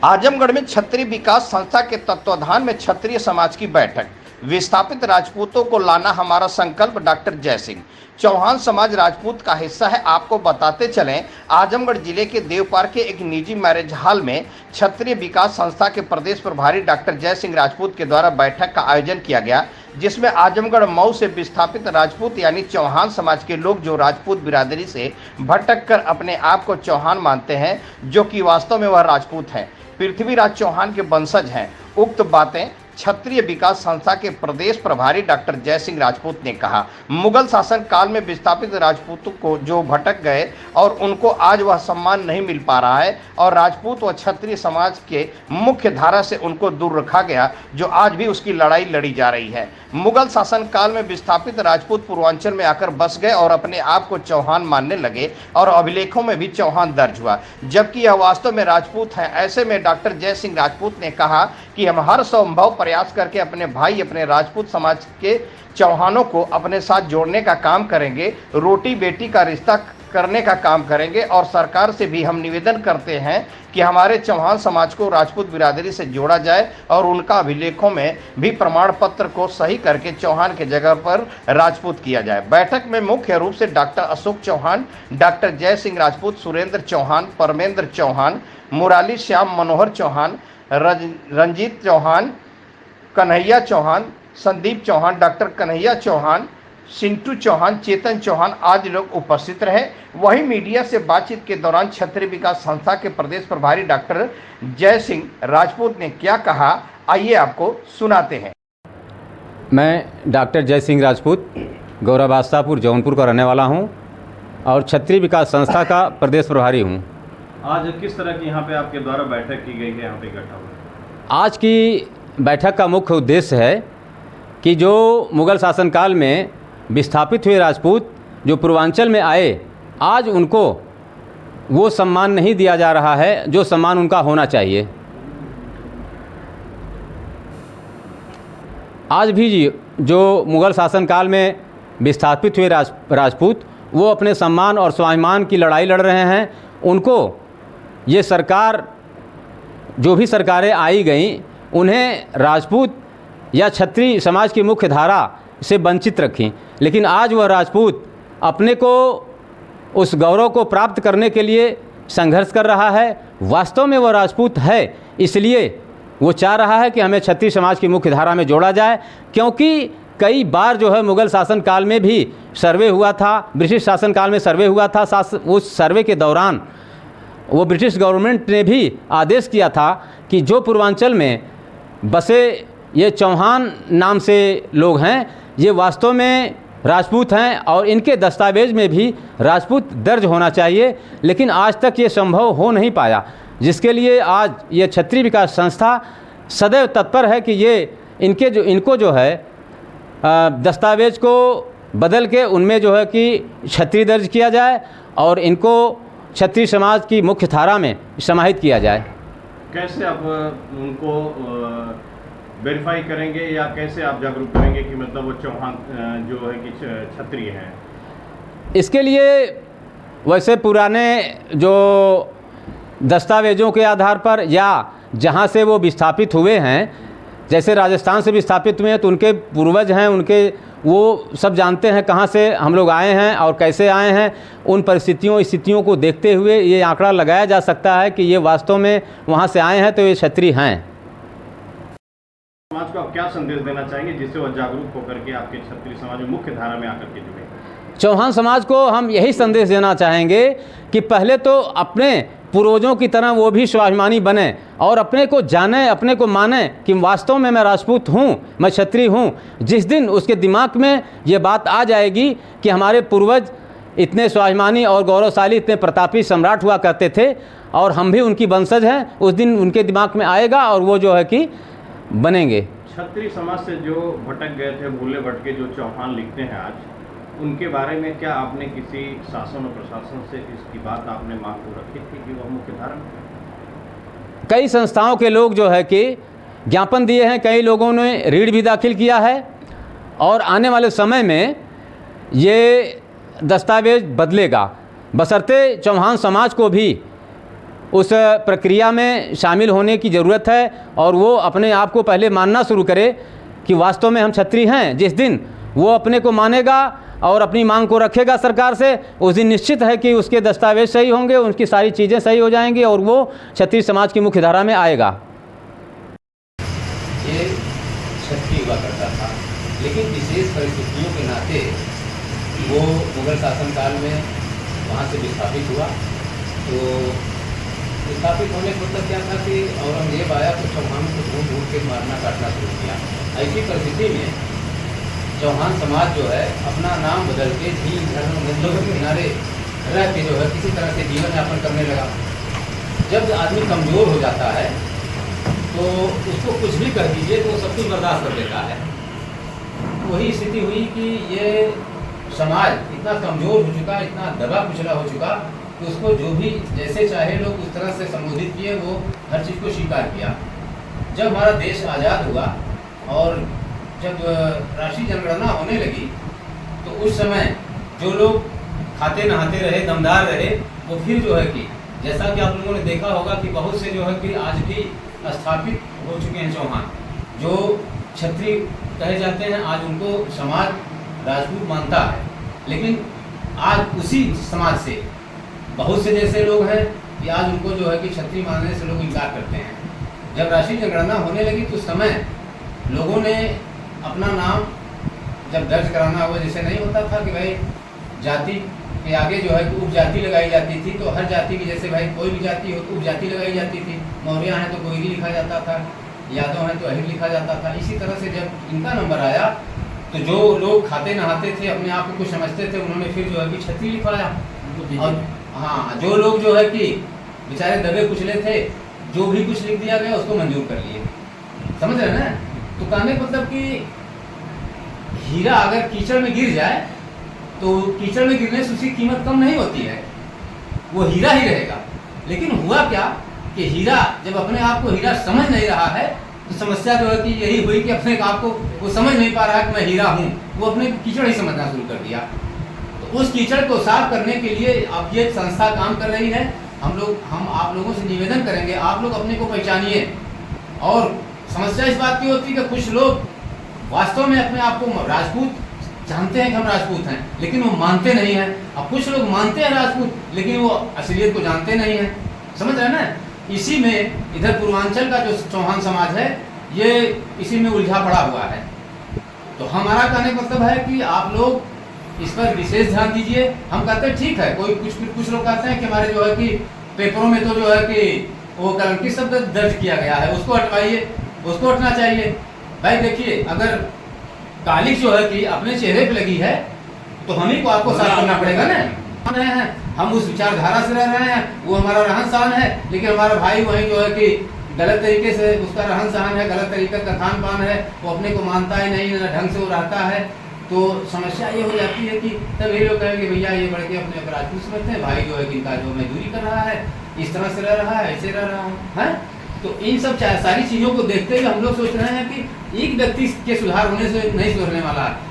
आजमगढ़ में क्षत्रिय विकास संस्था के तत्वाधान में क्षत्रिय समाज की बैठक। विस्थापित राजपूतों को लाना हमारा संकल्प। डॉक्टर जय सिंह। चौहान समाज राजपूत का हिस्सा है। आपको बताते चलें, आजमगढ़ जिले के देवपार के एक निजी मैरिज हॉल में क्षत्रिय विकास संस्था के प्रदेश प्रभारी डॉक्टर जय सिंह राजपूत के द्वारा बैठक का आयोजन किया गया, जिसमें आजमगढ़ मऊ से विस्थापित राजपूत यानी चौहान समाज के लोग जो राजपूत बिरादरी से भटक कर अपने आप को चौहान मानते हैं, जो कि वास्तव में वह राजपूत हैं, पृथ्वीराज चौहान के वंशज हैं। उक्त बातें क्षत्रिय विकास संस्था के प्रदेश प्रभारी डॉक्टर जय सिंह राजपूत ने कहा। मुगल शासन काल में विस्थापित राजपूतों को जो भटक गए और उनको आज वह सम्मान नहीं मिल पा रहा है और राजपूत व क्षत्रिय समाज के मुख्य धारा से उनको दूर रखा गया, जो आज भी उसकी लड़ाई लड़ी जा रही है। मुगल शासन काल में विस्थापित राजपूत पूर्वांचल में आकर बस गए और अपने आप को चौहान मानने लगे और अभिलेखों में भी चौहान दर्ज हुआ, जबकि यह वास्तव में राजपूत है। ऐसे में डॉक्टर जय सिंह राजपूत ने कहा कि हम हर संभव प्रयास करके अपने भाई, अपने राजपूत समाज के चौहानों को अपने साथ जोड़ने का काम करेंगे, रोटी बेटी का रिश्ता करने का काम करेंगे और सरकार से भी हम निवेदन करते हैं कि हमारे चौहान समाज को राजपूत बिरादरी से जोड़ा जाए और उनका अभिलेखों में भी प्रमाण पत्र को सही करके चौहान के जगह पर राजपूत किया जाए। बैठक में मुख्य रूप से डॉक्टर अशोक चौहान, डॉक्टर जय सिंह राजपूत, सुरेंद्र चौहान, परमेंद्र चौहान, मुराली श्याम मनोहर चौहान, रंजीत चौहान, कन्हैया चौहान, संदीप चौहान, डॉक्टर कन्हैया चौहान, सिंटू चौहान, चेतन चौहान आदि लोग उपस्थित रहे। वहीं मीडिया से बातचीत के दौरान क्षत्रिय विकास संस्था के प्रदेश प्रभारी डॉक्टर जय सिंह राजपूत ने क्या कहा, आइए आपको सुनाते हैं। मैं डॉक्टर जय सिंह राजपूत गौरव आस्तापुर जौनपुर का रहने वाला हूं और क्षत्रिय विकास संस्था का प्रदेश प्रभारी हूं। आज किस तरह की यहाँ पे आपके द्वारा बैठक की गई है, यहाँ पे इकट्ठा हुआ? आज की बैठक का मुख्य उद्देश्य है कि जो मुग़ल शासनकाल में विस्थापित हुए राजपूत जो पूर्वांचल में आए, आज उनको वो सम्मान नहीं दिया जा रहा है जो सम्मान उनका होना चाहिए। आज भी जो मुग़ल शासनकाल में विस्थापित हुए राजपूत वो अपने सम्मान और स्वाभिमान की लड़ाई लड़ रहे हैं। उनको ये सरकार, जो भी सरकारें आई गईं, उन्हें राजपूत या क्षत्रिय समाज की मुख्य धारा से वंचित रखी, लेकिन आज वह राजपूत अपने को उस गौरव को प्राप्त करने के लिए संघर्ष कर रहा है। वास्तव में वह राजपूत है, इसलिए वो चाह रहा है कि हमें क्षत्रिय समाज की मुख्य धारा में जोड़ा जाए, क्योंकि कई बार जो है मुग़ल शासन काल में भी सर्वे हुआ था, ब्रिटिश शासन काल में सर्वे हुआ था। उस सर्वे के दौरान वो ब्रिटिश गवर्नमेंट ने भी आदेश किया था कि जो पूर्वांचल में बसे ये चौहान नाम से लोग हैं, ये वास्तव में राजपूत हैं और इनके दस्तावेज में भी राजपूत दर्ज होना चाहिए, लेकिन आज तक ये संभव हो नहीं पाया, जिसके लिए आज ये क्षत्रिय विकास संस्था सदैव तत्पर है कि ये इनको जो है दस्तावेज को बदल के उनमें जो है कि क्षत्रिय दर्ज किया जाए और इनको क्षत्रिय समाज की मुख्य धारा में समाहित किया जाए। कैसे आप उनको वेरीफाई करेंगे या कैसे आप जागरूक करेंगे कि मतलब वो चौहान जो है कि क्षत्रिय हैं? इसके लिए वैसे पुराने जो दस्तावेज़ों के आधार पर या जहाँ से वो विस्थापित हुए हैं, जैसे राजस्थान से विस्थापित हुए हैं तो उनके पूर्वज हैं, उनके वो सब जानते हैं कहाँ से हम लोग आए हैं और कैसे आए हैं। उन स्थितियों को देखते हुए ये आंकड़ा लगाया जा सकता है कि ये वास्तव में वहाँ से आए हैं तो ये क्षत्रिय हैं। समाज को आप क्या संदेश देना चाहेंगे जिससे वह जागरूक होकर के आपके क्षत्रिय समाज में मुख्य धारा में आकर के जुड़े? चौहान समाज को हम यही संदेश देना चाहेंगे कि पहले तो अपने पूर्वजों की तरह वो भी स्वाभिमानी बने और अपने को जाने, अपने को माने कि वास्तव में मैं राजपूत हूँ, मैं क्षत्रिय हूँ। जिस दिन उसके दिमाग में ये बात आ जाएगी कि हमारे पूर्वज इतने स्वाभिमानी और गौरवशाली, इतने प्रतापी सम्राट हुआ करते थे और हम भी उनकी वंशज हैं, उस दिन उनके दिमाग में आएगा और वो जो है कि बनेंगे। क्षत्रिय समाज से जो भटक गए थे, भूले भटके जो चौहान लिखते हैं आज, उनके बारे में क्या आपने किसी शासन और प्रशासन से इसकी बात आपने मांग को रखी थी कि वह मुख्य धारा में? कई संस्थाओं के लोग जो है कि ज्ञापन दिए हैं, कई लोगों ने रीड भी दाखिल किया है और आने वाले समय में ये दस्तावेज बदलेगा, बशर्ते चौहान समाज को भी उस प्रक्रिया में शामिल होने की ज़रूरत है और वो अपने आप को पहले मानना शुरू करे कि वास्तव में हम क्षत्रिय हैं। जिस दिन वो अपने को मानेगा और अपनी मांग को रखेगा सरकार से, उस दिन निश्चित है कि उसके दस्तावेज सही होंगे, उनकी सारी चीज़ें सही हो जाएंगी और वो क्षत्रिय समाज की मुख्य धारा में आएगा। ये क्षत्रिय हुआ करता था, लेकिन विशेष परिस्थितियों के नाते वो मुगल शासनकाल में वहाँ से विस्थापित हुआ। तो विस्थापित होने का मतलब क्या था कि औरंगजेब आया तो चौहानों को ढूंढ ढूंढ के मारना काटना शुरू किया। ऐसी परिस्थिति में चौहान समाज जो है अपना नाम बदल के झील झरनों नदियों के किनारे रह के जो है किसी तरह से जीवन यापन करने लगा। जब आदमी कमज़ोर हो जाता है तो उसको कुछ भी कर दीजिए तो वो सब कुछ बर्दाश्त कर लेता है। वही स्थिति हुई कि ये समाज इतना कमज़ोर हो चुका, इतना दबा कुचला हो चुका कि उसको जो भी जैसे चाहे लोग उस तरह से संबोधित किए, वो हर चीज़ को स्वीकार किया। जब हमारा देश आज़ाद हुआ और जब राष्ट्रीय जनगणना होने लगी तो उस समय जो लोग खाते नहाते रहे, दमदार रहे, वो फिर जो है कि जैसा कि आप लोगों ने देखा होगा कि बहुत से जो है कि आज भी स्थापित हो चुके हैं चौहान, जो क्षत्रिय कहे जाते हैं, आज उनको समाज राजपूत मानता है। लेकिन आज उसी समाज से बहुत से जैसे लोग हैं कि आज उनको जो है कि क्षत्रिय मानने से लोग इनकार करते हैं। जब राष्ट्रीय जनगणना होने लगी तो उस समय लोगों ने अपना नाम जब दर्ज कराना हुआ, जैसे नहीं होता था कि भाई जाति के आगे जो है कि उपजाति लगाई जाती थी, तो हर जाति की जैसे भाई कोई भी जाति हो तो उपजाति लगाई जाती थी। मौर्य हैं तो गोयरी लिखा जाता था, यादव हैं तो अहिर लिखा जाता था। इसी तरह से जब इनका नंबर आया तो जो लोग खाते नहाते थे, अपने आप को कुछ समझते थे, उन्होंने फिर जो है कि क्षत्रिय लिखवाया। और हाँ, जो लोग जो है कि बेचारे दबे कुचले थे, जो भी कुछ लिख दिया गया उसको मंजूर कर लिए। समझ रहे ना? तो कहने का मतलब कि हीरा अगर कीचड़ में गिर जाए तो कीचड़ में गिरने से उसकी कीमत कम नहीं होती है, वो हीरा ही रहेगा। लेकिन हुआ क्या कि हीरा जब अपने आप को हीरा समझ नहीं रहा है तो समस्या जो है कि यही हुई कि अपने आप को वो समझ नहीं पा रहा है कि मैं हीरा हूँ, वो अपने कीचड़ ही समझना शुरू कर दिया। तो उस कीचड़ को साफ करने के लिए अब ये संस्था काम कर रही है। हम आप लोगों से निवेदन करेंगे, आप लोग अपने को पहचानिए। और समस्या इस बात की होती है कि कुछ लोग वास्तव में अपने आप को राजपूत जानते हैं कि हम राजपूत हैं, लेकिन वो मानते नहीं हैं। अब कुछ लोग मानते हैं राजपूत, लेकिन वो असलियत को जानते नहीं हैं। समझ रहे हैं ना? इसी में इधर पूर्वांचल का जो चौहान समाज है, ये इसी में उलझा पड़ा हुआ है। तो हमारा कहने का मतलब है कि आप लोग इस पर विशेष ध्यान दीजिए। हम कहते हैं ठीक है, कुछ लोग कहते हैं कि हमारे जो है कि पेपरों में तो जो है कि वो कलंकित शब्द दर्ज किया गया है, उसको हटवाइए, उसको हटना चाहिए। भाई देखिए, अगर कालिख जो है कि अपने चेहरे पे लगी है तो हम ही को आपको साफ करना पड़ेगा ना। हम उस विचारधारा से रह रहे हैं, वो हमारा रहन सहन है, लेकिन हमारा भाई वही जो है कि गलत तरीके से उसका रहन सहन है, गलत तरीके का खान पान है, वो अपने को मानता ही नहीं, ना ढंग से वो रहता है। तो समस्या ये हो जाती है कि तब ये लोग कहेंगे भैया ये बढ़ के अपने राजपूत समझते हैं, भाई जो है कि इनका जो मजदूरी कर रहा है, इस तरह से रह रहा है, ऐसे रह रहा है। तो इन सब सारी चीज़ों को देखते हुए हम लोग सोच रहे हैं कि एक व्यक्ति के सुधार होने से नहीं सुधरने वाला है।